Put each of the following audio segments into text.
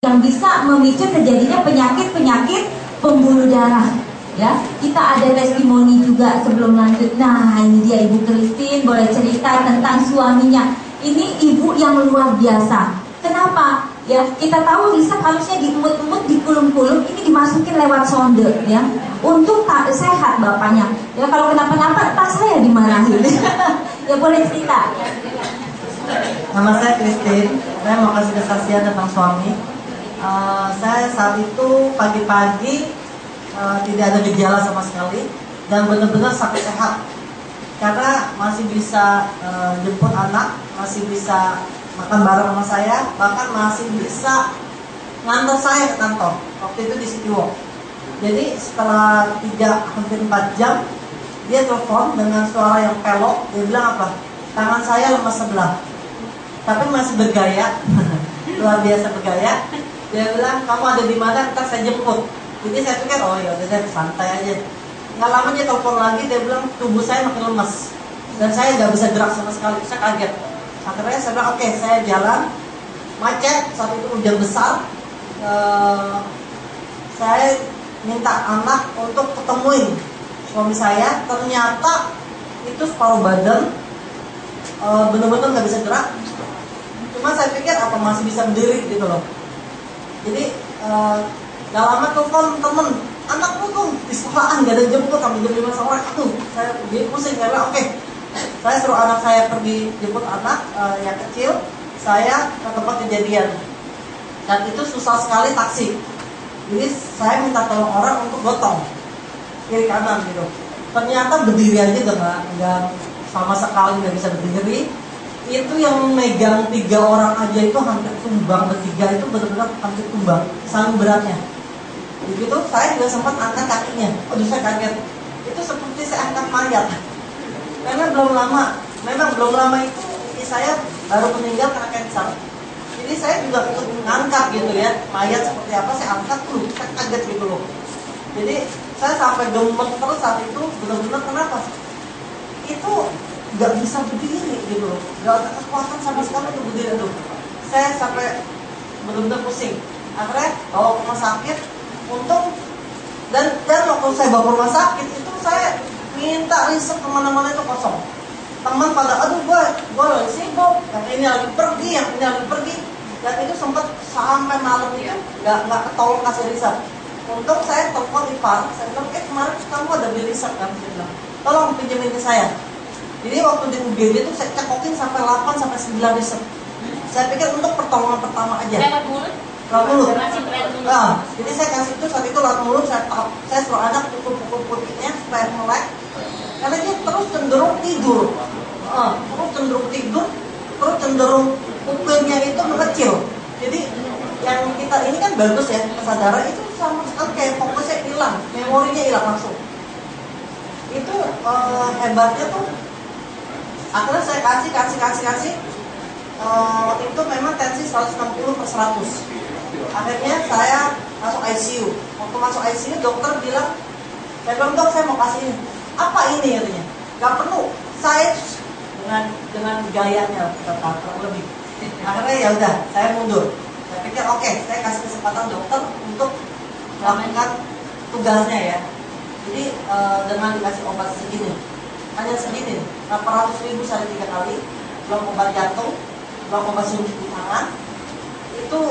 yang bisa memicu terjadinya penyakit-penyakit pembuluh darah. Ya, kita ada testimoni juga sebelum lanjut. Nah, ini dia Ibu Christine boleh cerita tentang suaminya. Ini ibu yang luar biasa. Kenapa? Ya, kita tahu hisap harusnya diemut-emut, dikulum-kulum, ini dimasukin lewat sonde, ya, untuk sehat bapaknya. Ya, kalau kenapa-napa, tak saya dimarahin. Ya, boleh cerita. Nama saya Christine. Saya mau kasih kesaksian tentang suami. Saya saat itu pagi-pagi tidak ada gejala sama sekali dan benar-benar sampai sehat karena masih bisa jemput anak, masih bisa makan bareng sama saya, bahkan masih bisa ngantar saya ke kantor. Waktu itu di City Walk. Jadi setelah hampir 4 jam dia telepon dengan suara yang pelok. Dia bilang apa? Tangan saya lemas sebelah, tapi masih bergaya. Luar biasa bergaya. Dia bilang, kamu ada di mana? Ntar saya jemput. Jadi saya pikir, oh ya udah deh, santai aja. Nggak lama dia telepon lagi, dia bilang tubuh saya makin lemas dan saya nggak bisa gerak sama sekali. Saya kaget. Akhirnya saya bilang, oke, saya jalan. Macet, saat itu hujan besar. Saya minta anak untuk ketemuin suami saya. Ternyata itu separuh badan, benar-benar nggak bisa gerak. Cuma saya pikir apa masih bisa berdiri gitu loh. Jadi gak lama telepon temen, anakku tuh di sekolahan gak ada jemput sampai jam 5 sore. Saya jadi pusing, saya bilang oke. Saya suruh anak saya pergi jemput anak yang kecil, saya ke tempat kejadian. Saat itu susah sekali taksi. Jadi saya minta tolong orang untuk gotong kiri kanan gitu. Ternyata berdiri aja nggak sama sekali nggak bisa berdiri. Itu yang megang 3 orang aja itu hampir tumbang, bertiga itu benar-benar hampir tumbang, saking beratnya. Begitu saya juga sempat angkat kakinya. Aduh, saya kaget. Itu seperti saya angkat mayat. Karena memang belum lama itu istri saya baru meninggal karena kanker. Jadi saya juga ikut mengangkat gitu ya, mayat seperti apa saya angkat tuh, saya kaget gitu loh. Jadi saya sampai gemet terus saat itu, benar-benar kenapa? Itu nggak bisa berdiri gitu loh, nggak ada kekuatan sama sekali untuk berdiri tuh. Saya sampai benar-benar pusing. Akhirnya bawa ke rumah sakit. Untung dan waktu saya bawa ke rumah sakit itu saya minta riset kemana-mana itu kosong. Teman pada aduh gue lagi sibuk, yang ini lagi pergi, yang ini lagi pergi. Dan itu sempat sampai malam itu nggak ketolong kasih riset. Untung saya telepon Ipar, saya bilang kemarin kamu ada beli riset kan? Dia bilang tolong pinjemin ke saya. Jadi waktu di UGD itu saya cekokin sampai 8 sampai 9 riset. Saya pikir untuk pertolongan pertama aja. Lewat mulut? Nah, jadi saya kasih itu saat itu lewat mulut, saya suruh anak pukul-pukul kulitnya supaya melek. Karena dia terus cenderung tidur. Terus cenderung pupilnya itu mengecil. Jadi yang kita ini kan bagus ya, kesadaran itu sama sekali kayak fokusnya hilang, memorinya hilang langsung. Itu hebatnya tuh. Akhirnya saya kasih. Waktu itu memang tensi 160/100. Akhirnya saya masuk ICU. Waktu masuk ICU dokter bilang, saya bilang dok saya mau kasih ini. Apa ini katanya? Gak perlu. Saya dengan gayanya kurang lebih. Akhirnya ya udah, saya mundur. Saya pikir oke, saya kasih kesempatan dokter untuk melakukan tugasnya ya. Jadi dengan dikasih obat segini, hanya segini, 800.000 sehari 3 kali, belum obat jantung, belum obat suntik di tangan, itu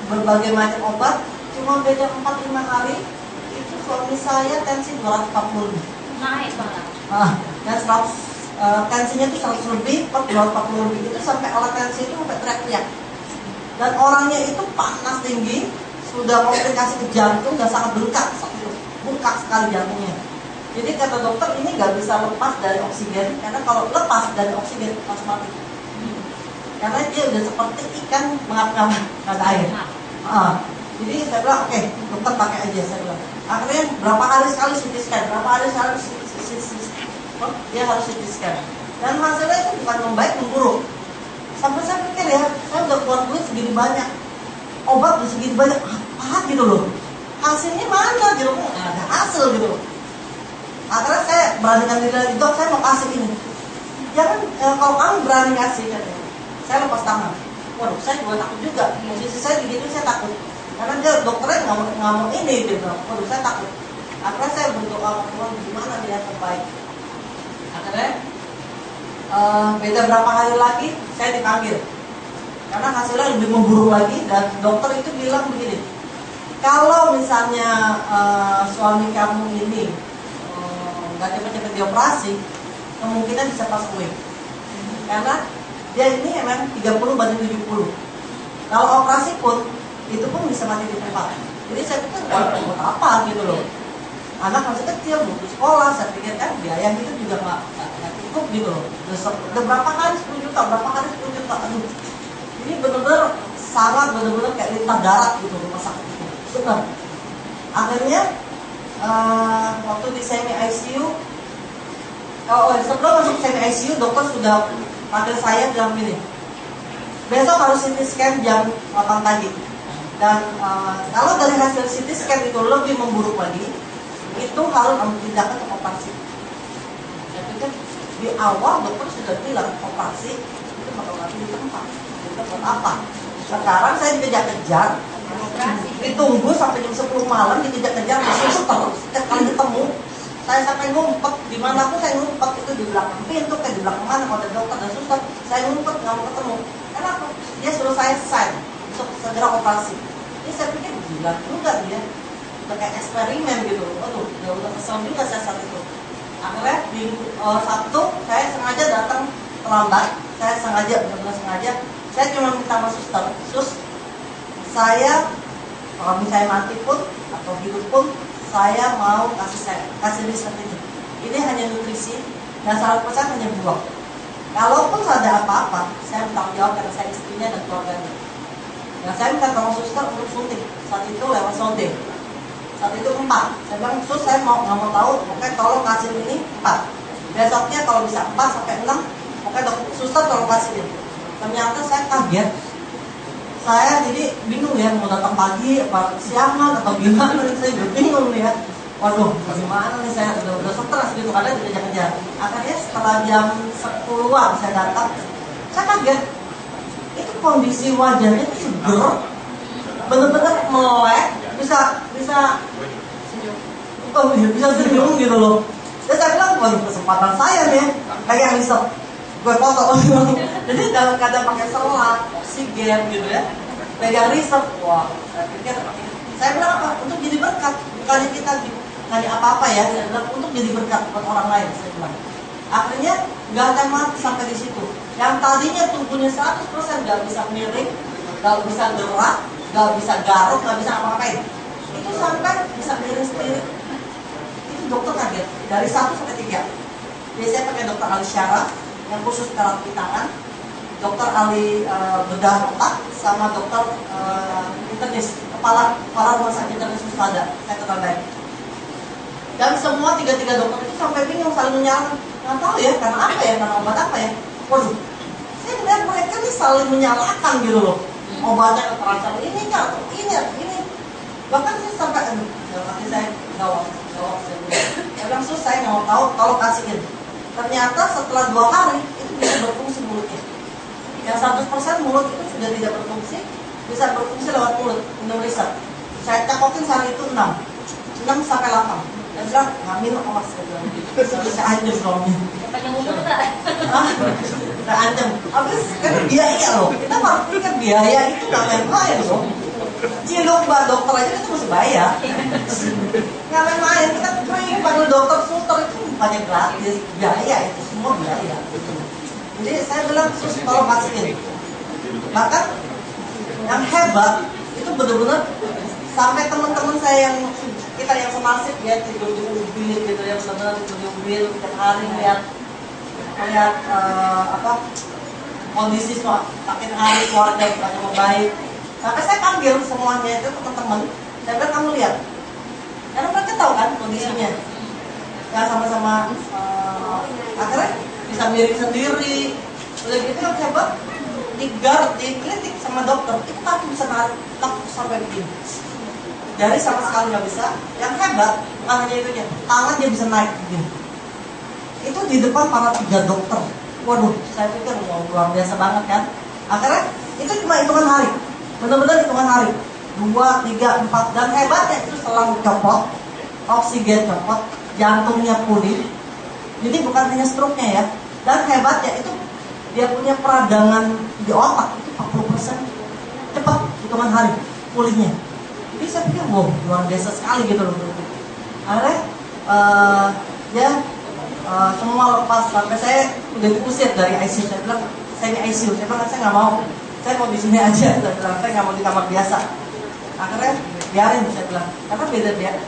berbagai macam obat, cuma beda 4-5 hari, itu suami saya tensi 240 lebih. Naik banget. Dan tensinya itu 100 lebih, 240 lebih, itu sampai alat tensi itu sampai teriak-teriak. Dan orangnya itu panas tinggi, sudah komplikasi ke jantung, dan sangat bengkak saat itu, bengkak sekali jantungnya. Jadi kata dokter ini nggak bisa lepas dari oksigen, karena kalau lepas dari oksigen langsung mati. Karena dia udah seperti ikan mengap-ngap kata air. Jadi saya bilang oke, dokter pakai aja saya bilang. Akhirnya berapa hari sekali CT scan, dia harus CT scan. Dan hasilnya itu bukan membaik, memburuk. Sampai saya pikir ya, saya udah keluar duit segini banyak, obat udah segini banyak, apa gitu loh. Hasilnya mana gitu, nggak ada hasil gitu loh. Akhirnya saya beranikan diri lagi, dok saya mau kasih ini. Jangan kalau kamu berani kasih katanya. Saya lepas tangan. Waduh, saya juga takut juga. Posisi saya begitu, saya takut. nggak mau ini gitu. Waduh, saya takut. Akhirnya saya berdoa ke Tuhan, gimana dia terbaik. Akhirnya beda berapa hari lagi saya dipanggil karena hasilnya lebih memburuk lagi, dan dokter itu bilang begini, kalau misalnya suami kamu ini nggak cepat-cepat dioperasi, kemungkinan bisa pass away. Karena dia ini emang 30/70. Kalau operasi pun itu pun bisa mati di tempat. Jadi saya pikir buat apa gitu loh. Anak masih kecil, butuh sekolah, saya pikir kan biaya itu juga nggak cukup gitu loh. Udah berapa kali 10 juta, berapa kali 10 juta. Aduh, ini benar-benar sangat benar-benar kayak lintah darat gitu rumah sakit itu. Benar. Akhirnya waktu di semi ICU, sebelum masuk semi ICU, dokter sudah panggil saya bilang gini, besok harus CT scan jam 8 pagi. Dan kalau dari hasil CT scan itu lebih memburuk lagi, itu harus ambil tindakan untuk operasi. Saya pikir di awal dokter sudah bilang operasi itu bakal mati di tempat. Itu buat apa? Sekarang saya dikejar-kejar, ditunggu sampai jam 10 malam, dikejar-kejar, suster setiap kali ketemu. Saya sampai ngumpet, dimanapun saya ngumpet, itu di belakang pintu, kayak di belakang mana, kalau ada dokter dan suster, saya ngumpet, nggak mau ketemu. Kenapa? Dia suruh saya sign untuk segera operasi. Ini saya pikir gila juga dia, udah kayak eksperimen gitu. Aduh, udah kesel juga saya saat itu. Akhirnya di Sabtu, saya sengaja datang terlambat. Saya sengaja, benar-benar sengaja. Saya cuma minta sama suster, sus, saya kalau misalnya mati pun atau hidup pun, saya mau kasih riset ini. Ini hanya nutrisi dan 100% hanya buang. Kalaupun ada apa-apa, saya bertanggung jawab karena saya istrinya dan keluarganya. Nah, saya minta tolong suster untuk suntik. Saat itu lewat sonde. Saat itu 4. Saya bilang, sus, saya nggak mau tahu. Oke, tolong kasih ini 4. Besoknya kalau bisa 4 sampai 6. Oke, suster tolong kasih ini. Ternyata saya kaget. Saya jadi bingung ya, mau datang pagi apa siangan atau gimana, saya juga bingung nih ya. Waduh, gimana nih, saya udah stres gitu karena dikejar-kejar. Akhirnya setelah jam 10-an saya datang, saya kaget. Itu kondisi wajahnya itu seger, bener-bener melek, bisa senyum gitu loh. Dan saya bilang, waduh, kesempatan saya nih, kayak yang riset, gue foto. Jadi dalam keadaan pakai selang, oksigen gitu ya, pegang riset. Wah, saya bilang apa? Untuk jadi berkat, bukannya kita nggak apa-apa ya, saya bilang untuk jadi berkat buat orang lain, saya bilang. Akhirnya nggak akan mati sampai di situ. Yang tadinya tubuhnya 100% nggak bisa miring, nggak bisa gerak, nggak bisa garuk, nggak bisa apa-apain. Itu sampai bisa miring sendiri. Itu dokter kaget dari 1 sampai 3. Biasanya pakai dokter ahli syaraf yang khusus terapi tangan, dokter ahli bedah otak, sama dokter internis, kepala rumah sakit internis Puspada, saya ketandai. Dan semua 3 dokter itu sampai bingung, saling menyalahkan. Nggak tahu ya, karena apa ya, karena obat apa ya. Waduh, saya melihat mereka nih saling menyalahkan gitu loh. Obatnya keterasan ini kak, atau ini. Bahkan saya sampai, nanti saya jawab. Saya bilang, sus, saya nggak mau tahu, kalau kasihin. Ternyata setelah 2 hari, itu bisa berfungsi mulutnya. Yang 100% mulut itu sudah tidak berfungsi, bisa berfungsi lewat mulut, minum riset. Saya cakokin saat itu 6 sampai 8. Saya bilang, nggak minum, awas, saya bilang. Saya ancam suaminya. Saya ancam. Habis, kan biaya loh. Kita malah pikir biaya itu nggak main-main loh. Cilok mbak dokter aja itu mesti bayar. Nggak main-main, kita kering panggil dokter, suster itu bukannya gratis. Biaya itu, semua biaya. Jadi saya bilang, sus, tolong kasihin. Bahkan, yang hebat, itu benar-benar sampai teman-teman saya yang kita yang senasib ya, tidur di mobil gitu ya, benar-benar tidur di mobil tiap hari lihat kondisi makin hari keluarga makin membaik. Sampai saya panggil semuanya itu teman-teman, saya bilang, kamu lihat, karena mereka tahu kan kondisinya, ya sama-sama akhirnya bisa miring sendiri. Udah gitu yang hebat, dikritik sama dokter, itu kaki bisa narik sampai begini. Jari sama sekali nggak bisa. Yang hebat bukan hanya itunya, tangan dia bisa naik begini. Itu di depan para 3 dokter. Waduh, saya pikir luar biasa banget kan. Akhirnya itu cuma hitungan hari, benar-benar hitungan hari. 2, 3, 4, dan hebatnya itu selang copot, oksigen copot, jantungnya pulih. Jadi bukan hanya stroke-nya ya. Dan hebatnya itu dia punya peradangan di otak itu 40% cepat, hitungan hari pulihnya. Jadi saya pikir wow, luar biasa sekali gitu loh. Akhirnya dia semua lepas, sampai saya udah diusir dari ICU. Saya bilang saya di ICU, saya bilang saya nggak mau, saya mau di sini aja. Saya bilang saya nggak mau di kamar biasa. Akhirnya biarin, saya bilang, karena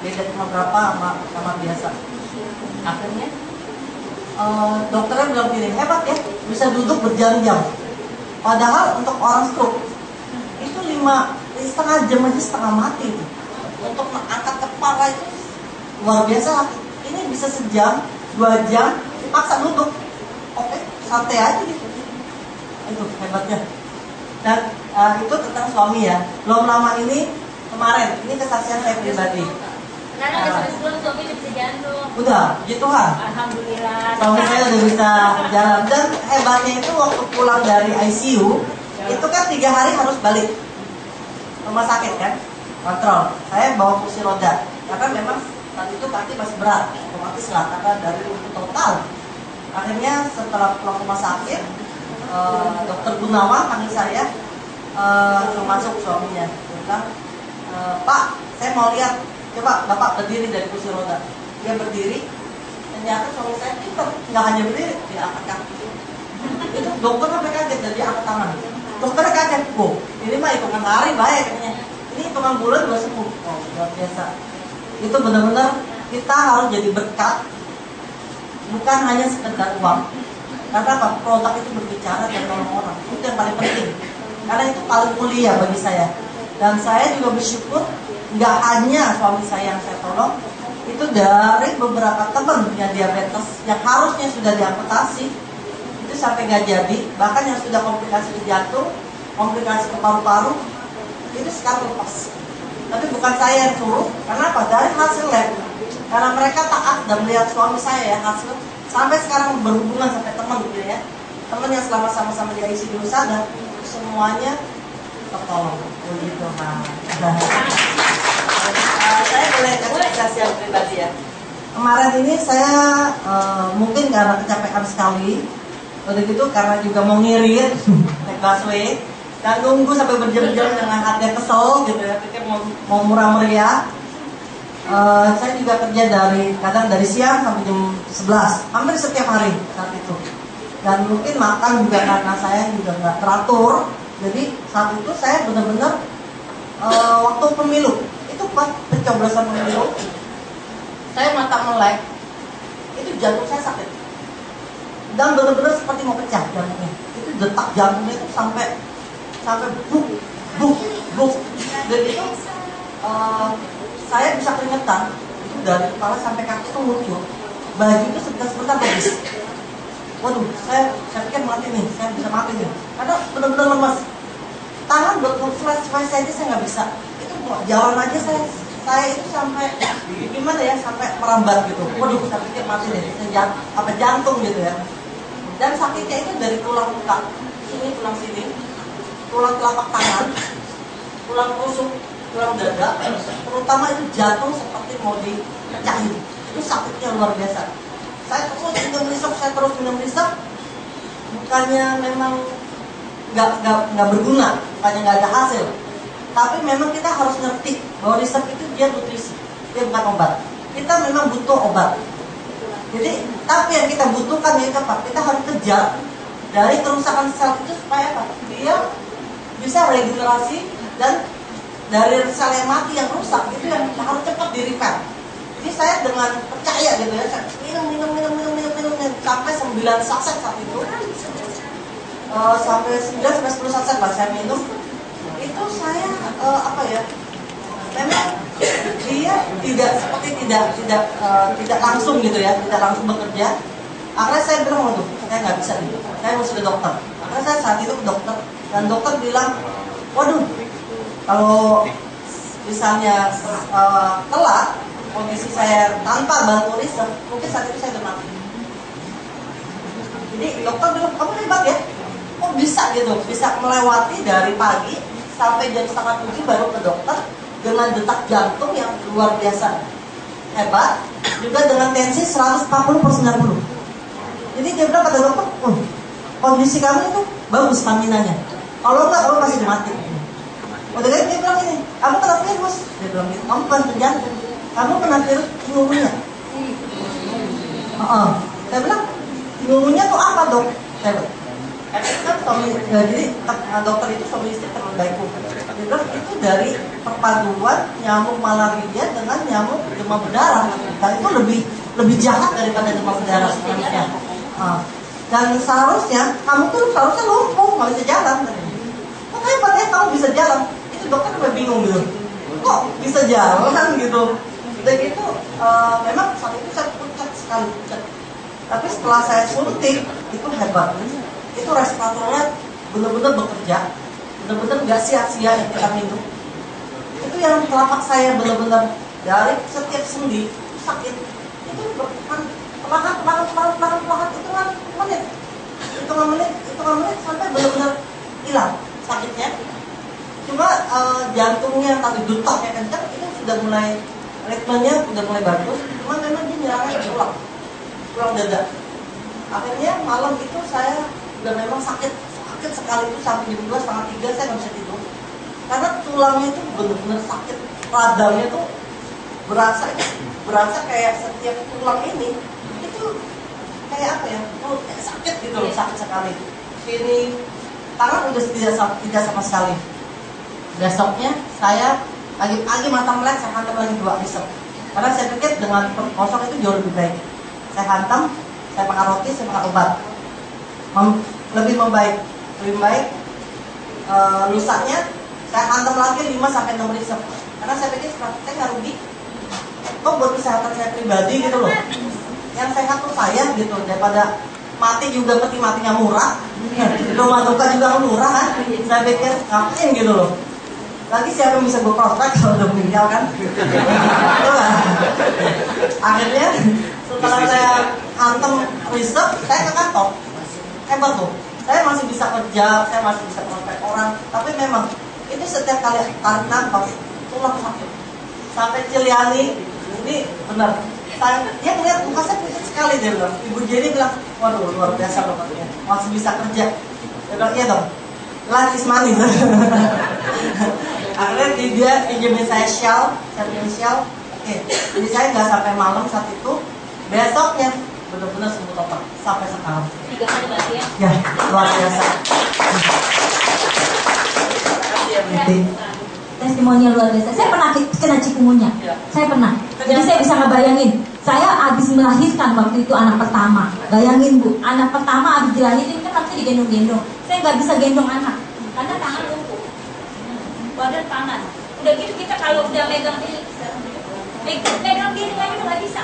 beda cuma berapa sama kamar biasa. Akhirnya dokternya bilang gini, hebat ya, bisa duduk berjam-jam. Padahal untuk orang stroke itu 5,5 jam aja setengah mati. Untuk mengangkat kepala itu luar biasa. Ini bisa sejam, 2 jam, dipaksa duduk. Oke, santai aja gitu. Itu hebatnya. Dan itu tentang suami ya. Belum lama ini, kemarin, ini kesaksian saya pribadi. Karena udah sebelum suami udah bisa jantung. Udah, puji Tuhan. Alhamdulillah. Suami saya udah bisa jalan. Dan hebatnya itu waktu pulang dari ICU, itu kan 3 hari harus balik rumah sakit kan, kontrol. Saya bawa kursi roda, karena memang saat itu kaki masih berat, otomatis lah karena dari lumpuh total. Akhirnya setelah pulang rumah sakit, dokter Gunawan panggil saya, masuk suaminya, dia bilang, Pak, saya mau lihat. Coba Bapak berdiri dari kursi roda. Dia berdiri, ternyata suami saya pintar, nggak hanya berdiri, dia angkat kaki. Itu dokter sampai kaget, jadi angkat tangan. Dokternya kaget, ini mah hitungan hari baik katanya. Ini hitungan bulan udah sembuh. Oh, luar biasa. Itu benar-benar kita harus jadi berkat, bukan hanya sekedar uang. Karena apa? Produk itu berbicara dan nolong orang. Itu yang paling penting. Karena itu paling mulia bagi saya. Dan saya juga bersyukur, nggak hanya suami saya yang saya tolong, itu dari beberapa teman yang diabetes yang harusnya sudah diamputasi itu sampai nggak jadi, bahkan yang sudah komplikasi di jantung, komplikasi ke paru-paru, itu sekarang lepas. Tapi bukan saya yang suruh, karena apa? Dari hasil lab, karena mereka taat dan melihat suami saya ya hasil, sampai sekarang berhubungan sampai teman gitu ya, teman yang selama sama-sama di ICU sadar, semuanya tertolong. Begitu, saya boleh kasih yang pribadi ya. Kemarin ini saya mungkin karena kecapean sekali, udah gitu karena juga mau ngirit naik busway dan nunggu sampai berjam-jam dengan hati kesel gitu ya, pikir mau murah meriah. Saya juga kerja kadang dari siang sampai jam 11, hampir setiap hari saat itu. Dan mungkin makan juga karena saya juga nggak teratur. Jadi saat itu saya benar-benar waktu pemilu itu pas pencoblosan pemilu, saya mata melek, itu jantung saya sakit dan benar-benar seperti mau pecah jantungnya. Itu detak jantungnya itu sampai buk. Dan itu saya bisa keringetan itu dari kepala sampai kaki itu lucu. Baju itu sebentar habis. Waduh, saya pikir mati nih, saya bisa mati nih, karena benar-benar lemas. Tangan buat flash aja saya nggak bisa. Itu mau jalan aja saya itu sampai gimana ya, sampai merambat gitu. Waduh, saya pikir mati deh, jantung gitu ya. Dan sakitnya itu dari tulang muka, tulang sini, tulang telapak tangan, tulang rusuk, tulang dada, terutama itu jantung seperti mau dipecahin. Itu sakitnya luar biasa. Saya terus minum risep, bukannya memang nggak berguna, bukannya nggak ada hasil, tapi memang kita harus ngerti bahwa risep itu dia nutrisi, dia bukan obat. Kita memang butuh obat. Jadi, tapi yang kita butuhkan yaitu apa? Kita harus kejar dari kerusakan sel itu supaya apa? Dia bisa regenerasi, dan dari sel yang mati yang rusak itu yang harus cepat di repair. Jadi saya dengan percaya gitu ya, saya minum sampai 9 saset saat itu, sampai 9-10 saset lah saya minum. Itu saya memang dia tidak langsung gitu ya, tidak langsung bekerja. Akhirnya saya bilang, waduh, saya nggak bisa nih, saya harus ke dokter. Akhirnya saya saat itu ke dokter, dan dokter bilang, waduh, kalau misalnya telat kondisi saya tanpa bantu riset, mungkin saat itu saya udah mati. Jadi dokter bilang, kamu hebat ya, kok bisa gitu, bisa melewati dari pagi sampai jam setengah 7 baru ke dokter dengan detak jantung yang luar biasa hebat, juga dengan tensi 140/90. Jadi dia bilang kata dokter, kondisi kamu itu bagus staminanya. Kalau enggak, kamu pasti mati. Udah gitu dia bilang ini, kamu kena virus. Dia bilang gitu, kamu bukan jantung, kamu kena virus pneumonia. Saya bilang, pneumonia tuh apa dok? Saya bilang, kan jadi dokter itu suami istri terlalu baik. Dia bilang itu dari perpaduan nyamuk malaria dengan nyamuk demam berdarah. Dan itu lebih jahat daripada demam berdarah sebenarnya. Dan seharusnya kamu tuh seharusnya lumpuh, nggak bisa jalan. Kok hebat ya kamu bisa jalan? Itu dokter udah bingung gitu. Kok bisa jalan gitu? Dan itu memang saat itu saya pucat sekali. Tapi setelah saya suntik itu hebat. Itu respiratornya benar-benar bekerja, benar-benar nggak sia-sia yang kita minum. Itu yang telapak saya benar-benar dari setiap sendi itu sakit. Itu perlahan hitungan menit sampai benar-benar hilang sakitnya. Cuma jantungnya tadi detaknya kencang itu sudah mulai ritmenya sudah mulai bagus. Cuma memang dia nyerangnya pulang dada. Akhirnya malam itu saya udah memang sakit sekali itu sampai jam 2, setengah 3 saya nggak bisa tidur karena tulangnya itu benar-benar sakit, radangnya tuh berasa kayak setiap tulang ini itu kayak apa ya, kayak sakit gitu loh, sakit sekali. Sini tangan udah tidak sama sekali. Besoknya saya pagi mata melek, saya hantam lagi 2 pisau karena saya pikir dengan perut kosong itu jauh lebih baik. Saya hantam, saya makan roti, saya makan obat. Lebih baik. Lusanya saya hantam lagi 5-6 risep karena saya pikir saya nggak rugi. Kok buat kesehatan saya pribadi gitu loh. Yang sehat tuh saya gitu daripada mati juga peti matinya murah. Rumah duka juga murah kan. Saya pikir ngapain gitu loh. Lagi siapa yang bisa gue prospek kalau udah meninggal kan. Akhirnya setelah saya hantam risep, saya ke kantor. Hebat tuh. Saya masih bisa kerja, saya masih bisa prospek orang. Tapi memang itu setiap kali tarik nafas tulang sakit. Sampai Ciliani ini benar. Dia ngeliat muka saya putih sekali, dia bilang. Ibu Jenny bilang, waduh luar biasa loh katanya, masih bisa kerja. Dia bilang, iya dong, life is money. Akhirnya dia pinjemin saya Shell, saya pinjemin Shell. Jadi saya nggak sampai malam saat itu. Besoknya benar-benar sembuh total sampai sekarang. 3 kali berarti ya? Ya, luar biasa. Testimoni luar biasa. Saya pernah kena cikungunya. Saya pernah. Jadi saya bisa ngebayangin. Saya habis melahirkan waktu itu anak pertama. Bayangin Bu, anak pertama habis dilahirin kan harusnya digendong-gendong. Saya nggak bisa gendong anak karena tangan lumpuh, badan panas. Udah gitu kita kalau udah megang gini aja udah nggak bisa.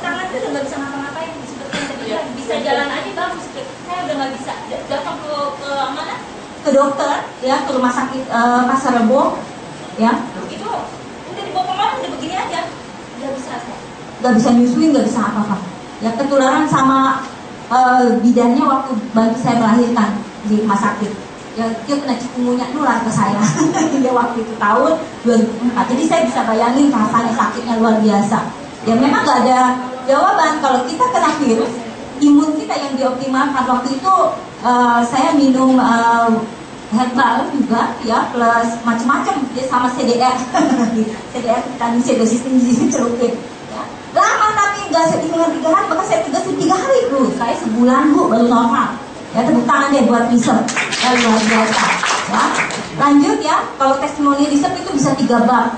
Tangan itu udah nggak bisa ngapa-ngapain. Seperti yang tadi bilang, bisa jalan aja bagus. Saya udah nggak bisa. Datang ke mana? Ke dokter, ya, ke rumah sakit Pasar Rebo. Ya, itu udah dibawa kemana udah begini aja, nggak bisa nyusuin, nggak bisa apa-apa. Ya ketularan sama bidannya waktu bayi saya melahirkan di rumah sakit. Ya dia kena cikungunya nular ke saya. Dia waktu itu tahun 2004. Jadi saya bisa bayangin rasanya sakitnya luar biasa. Ya memang nggak ada jawaban kalau kita kena virus, imun kita yang dioptimalkan. Waktu itu saya minum herbal juga ya, plus macam-macam ya, sama CDR. CDR vitamin C dosis tinggi celupin ya. Lama tapi nggak sehitungan 3 hari, bahkan saya 3 hari Bu, saya sebulan Bu baru normal ya. Tepuk tangan deh buat Risep ya, luar biasa ya. Lanjut ya, kalau testimoni Risep itu bisa 3 bab.